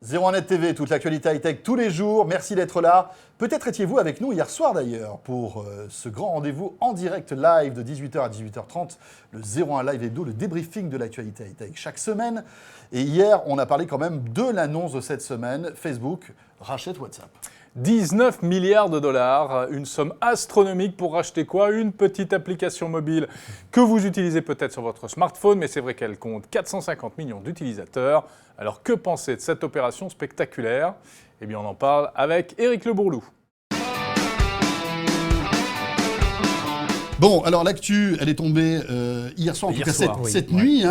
01net TV, toute l'actualité high-tech tous les jours. Merci d'être là. Peut-être étiez-vous avec nous hier soir d'ailleurs pour ce grand rendez-vous en direct live de 18h à 18h30, le 01 Live Hebdo, le débriefing de l'actualité high-tech chaque semaine. Et hier, on a parlé quand même de l'annonce de cette semaine. Facebook rachète WhatsApp. 19 milliards de dollars, une somme astronomique pour racheter quoi? Une petite application mobile que vous utilisez peut-être sur votre smartphone, mais c'est vrai qu'elle compte 450 millions d'utilisateurs. Alors que penser de cette opération spectaculaire? Eh bien on en parle avec Éric Le Bourlou. Bon, alors l'actu, elle est tombée hier soir, en tout cas cette nuit,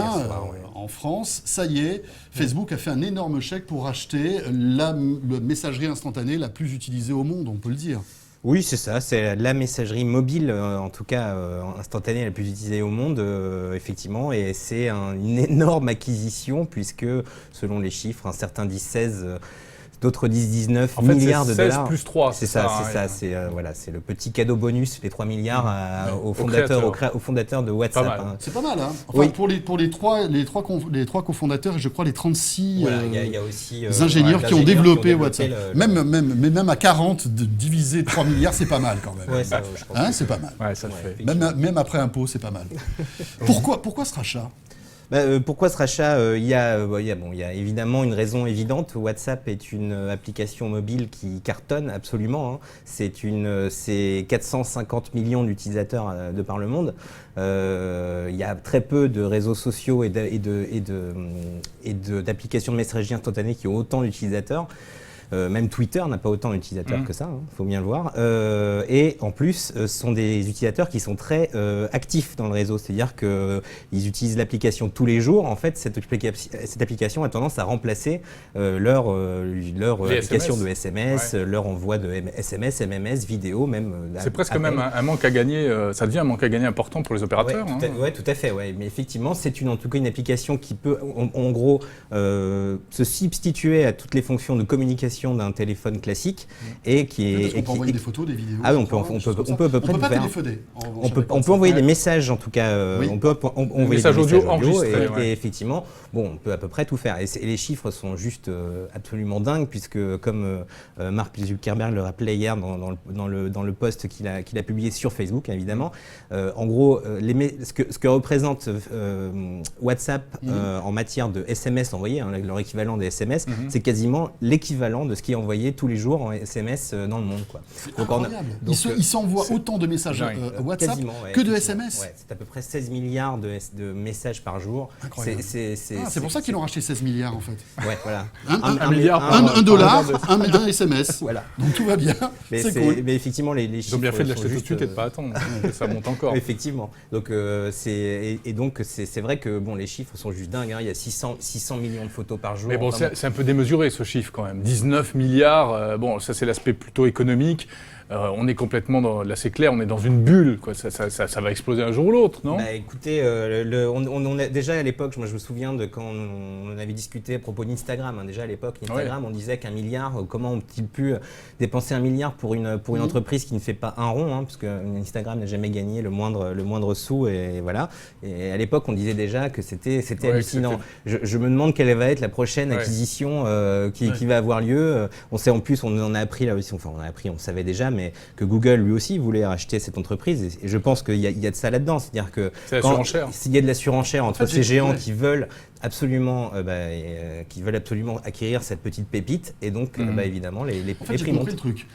en France. Ça y est, Facebook a fait un énorme chèque pour racheter la messagerie instantanée la plus utilisée au monde, on peut le dire. Oui, c'est ça, c'est la messagerie mobile, en tout cas instantanée la plus utilisée au monde, effectivement, et c'est une énorme acquisition puisque, selon les chiffres, certains disent 16, d'autres disent 19 milliards de dollars. 16 plus 3. C'est ça, c'est le petit cadeau bonus, les 3 milliards aux fondateurs de WhatsApp. C'est pas mal, hein. Enfin, oui. pour les trois cofondateurs et je crois les 36 ingénieurs qui ont développé WhatsApp. Même à 40, diviser 3 milliards, c'est pas mal quand même. Ouais, ça, je pense c'est pas mal. Ouais, ça le fait. Même après impôt, c'est pas mal. Pourquoi ce rachat ? Pourquoi ce rachat? Il y a évidemment une raison évidente. WhatsApp est une application mobile qui cartonne absolument. C'est 450 millions d'utilisateurs de par le monde. Il y a très peu de réseaux sociaux et d'applications de messagerie instantanée qui ont autant d'utilisateurs. Même Twitter n'a pas autant d'utilisateurs que ça, faut bien le voir. Et en plus, ce sont des utilisateurs qui sont très actifs dans le réseau. C'est-à-dire qu'ils utilisent l'application tous les jours. En fait, cette application a tendance à remplacer leur application de SMS, leur envoi de SMS, MMS, vidéo, même. C'est presque même un manque à gagner. Ça devient un manque à gagner important pour les opérateurs. Oui, tout à fait. Ouais. Mais effectivement, c'est en tout cas une application qui peut, en gros, se substituer à toutes les fonctions de communication d'un téléphone classique et qui est. On peut envoyer des photos, des vidéos. Ah oui, on peut à peu près tout faire. On peut envoyer des messages en tout cas. On peut envoyer des messages audio enregistrés. Et effectivement, on peut à peu près tout faire. Et les chiffres sont juste absolument dingues puisque, comme Mark Zuckerberg le rappelait hier dans le post qu'il a publié sur Facebook, évidemment, en gros, ce que représente WhatsApp en matière de SMS envoyés, leur équivalent des SMS, c'est quasiment l'équivalent de ce qui est envoyé tous les jours en SMS dans le monde. C'est incroyable. Ils s'envoient autant de messages WhatsApp que de SMS. Ouais, c'est à peu près 16 milliards de messages par jour. C'est pour ça qu'ils ont racheté 16 milliards en fait. Ouais, voilà. Un milliard, un dollar, un SMS. Voilà. Donc tout va bien. C'est cool. Mais effectivement, les chiffres. Ils ont bien fait de l'acheter tout de suite et de ne pas attendre. Ça monte encore. Effectivement. Donc, c'est vrai que les chiffres sont juste dingues. Il y a 600 millions de photos par jour. Mais bon, c'est un peu démesuré ce chiffre quand même. 19 milliards, ça c'est l'aspect plutôt économique. On est complètement là c'est clair, on est dans une bulle, quoi. Ça va exploser un jour ou l'autre, non? Écoutez, on a, déjà à l'époque, moi je me souviens de quand on avait discuté à propos d'Instagram. Déjà à l'époque, Instagram, on disait qu'un milliard, comment ont-ils pu dépenser 1 milliard pour une entreprise qui ne fait pas un rond, parce que Instagram n'a jamais gagné le moindre sou, et voilà. Et à l'époque, on disait déjà que c'était hallucinant. Je me demande quelle va être la prochaine acquisition qui va avoir lieu. On sait en plus, on en a appris là aussi, on savait déjà, mais que Google lui aussi voulait racheter cette entreprise, et je pense qu'il y a de ça là-dedans, c'est-à-dire que s'il y a de la surenchère entre ces géants qui veulent absolument acquérir cette petite pépite, et donc évidemment les prix montent. Le truc.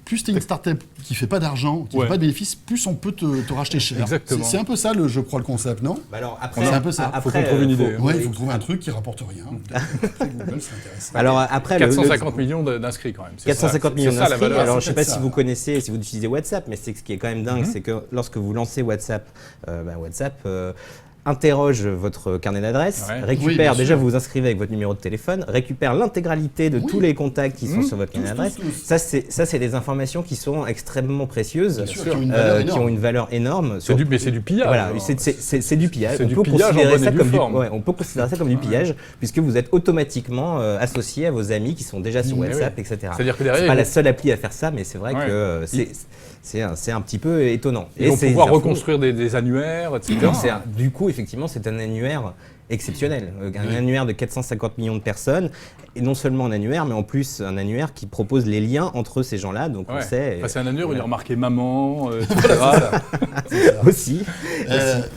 Plus tu es une start-up qui ne fait pas d'argent, qui ne fait pas de bénéfices, plus on peut te racheter cher. Exactement. C'est un peu ça, je crois, le concept, non? Alors après, c'est un peu ça. Il faut qu'on trouve une idée. Il faut trouver un truc qui ne rapporte rien. Après, Google, c'est intéressant. Alors après, 450 millions d'inscrits quand même. 450 millions d'inscrits. Alors je ne sais pas ça. si vous connaissez, si vous utilisez WhatsApp, mais ce qui est quand même dingue, c'est que lorsque vous lancez WhatsApp, interroge votre carnet d'adresses, récupère, déjà vous vous inscrivez avec votre numéro de téléphone, récupère l'intégralité de tous les contacts qui sont sur votre carnet d'adresses. Ça, c'est des informations qui sont extrêmement précieuses, qui ont une valeur énorme. Mais c'est du pillage. Voilà, c'est du pillage. C'est du pillage en bonne et due forme. On peut considérer ça comme du pillage, puisque vous êtes automatiquement associé à vos amis qui sont déjà sur WhatsApp, etc. C'est-à-dire que derrière, c'est pas la seule appli à faire ça, mais c'est vrai que c'est un petit peu étonnant. Ils vont pouvoir reconstruire des annuaires, etc. Du coup, effectivement, c'est un annuaire exceptionnel. Un annuaire de 450 millions de personnes, et non seulement un annuaire, mais en plus un annuaire qui propose les liens entre ces gens-là. Donc on sait. Enfin, c'est un annuaire où il y a remarqué maman, aussi.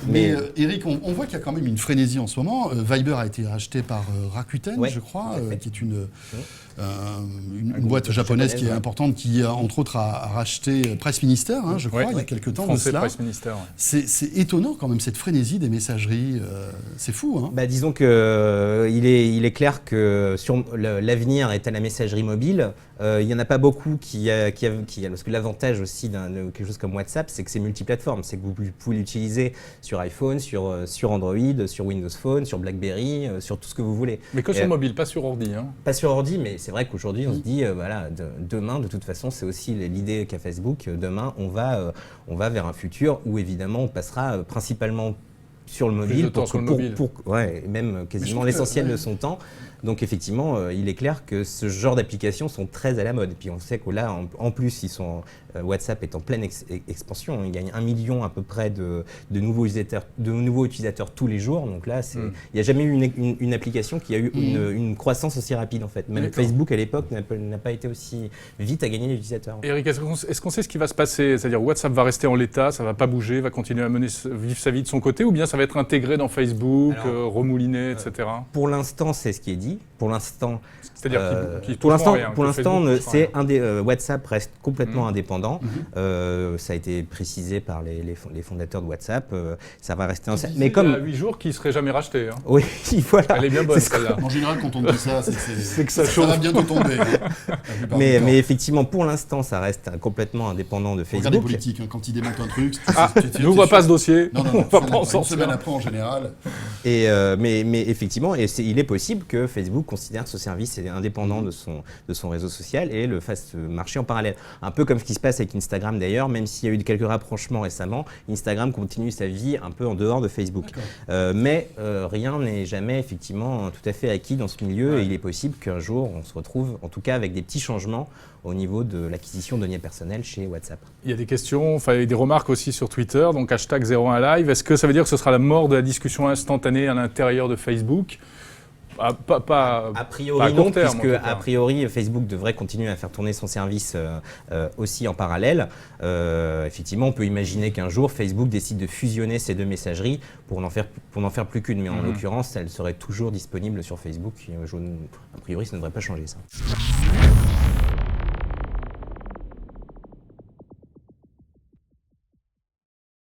Mais Eric, on voit qu'il y a quand même une frénésie en ce moment. Viber a été racheté par Rakuten, je crois, qui est une boîte japonaise qui est importante, qui entre autres a racheté Presse Ministère, je crois, il y a quelques temps de cela. Presse Ministère. C'est étonnant quand même cette frénésie des messageries. C'est fou. Disons que il est clair que sur l'avenir est à la messagerie mobile. Il n'y en a pas beaucoup qui parce que l'avantage aussi de quelque chose comme WhatsApp, c'est que c'est multiplateforme. C'est que vous pouvez l'utiliser sur iPhone, sur Android, sur Windows Phone, sur BlackBerry, sur tout ce que vous voulez. Mais que sur mobile, pas sur ordi. Pas sur ordi, mais c'est vrai qu'aujourd'hui, on se dit, demain, de toute façon, c'est aussi l'idée qu'a Facebook. Demain, on va vers un futur où, évidemment, on passera principalement sur le mobile, même quasiment l'essentiel de son temps. Donc effectivement, il est clair que ce genre d'applications sont très à la mode. Et puis on sait que là, en plus, WhatsApp est en pleine expansion. Il gagne 1 million à peu près de nouveaux utilisateurs tous les jours. Donc là, il n'y a jamais eu une application qui a eu une croissance aussi rapide en fait. Même Facebook à l'époque n'a pas été aussi vite à gagner des utilisateurs. Eric, est-ce qu'on sait ce qui va se passer? C'est-à-dire WhatsApp va rester en l'état, ça ne va pas bouger, va continuer à vivre sa vie de son côté, ou bien ça va être intégré dans Facebook, remouliné, etc. Pour l'instant, c'est ce qui est dit. Pour l'instant, c'est-à-dire pour l'instant, WhatsApp reste complètement indépendant. Ça a été précisé par les fondateurs de WhatsApp. Ça va rester. Mais comme il y a 8 jours, qui ne serait jamais racheté. Oui, voilà. Elle est bien bonne celle-là. En général, quand on dit ça, c'est que ça va bientôt tomber. Mais effectivement, pour l'instant, ça reste complètement indépendant de Facebook. Regarde les politiques, quand ils démontent un truc. N'ouvre pas ce dossier. Non, on va pas en sortir. Une semaine après, en général. Mais effectivement, il est possible que Facebook considère que ce service est indépendant de son réseau social et le fasse marcher en parallèle. Un peu comme ce qui se passe avec Instagram d'ailleurs, même s'il y a eu quelques rapprochements récemment, Instagram continue sa vie un peu en dehors de Facebook. Mais rien n'est jamais effectivement tout à fait acquis dans ce milieu et il est possible qu'un jour on se retrouve en tout cas avec des petits changements au niveau de l'acquisition de données personnelles chez WhatsApp. Il y a des questions, des remarques aussi sur Twitter, donc hashtag 01live. Est-ce que ça veut dire que ce sera la mort de la discussion instantanée à l'intérieur de Facebook ? A priori non, puisque a priori Facebook devrait continuer à faire tourner son service aussi en parallèle. Effectivement, on peut imaginer qu'un jour Facebook décide de fusionner ces deux messageries pour n'en faire plus qu'une, mais en l'occurrence, elle serait toujours disponible sur Facebook. A priori, ça ne devrait pas changer ça.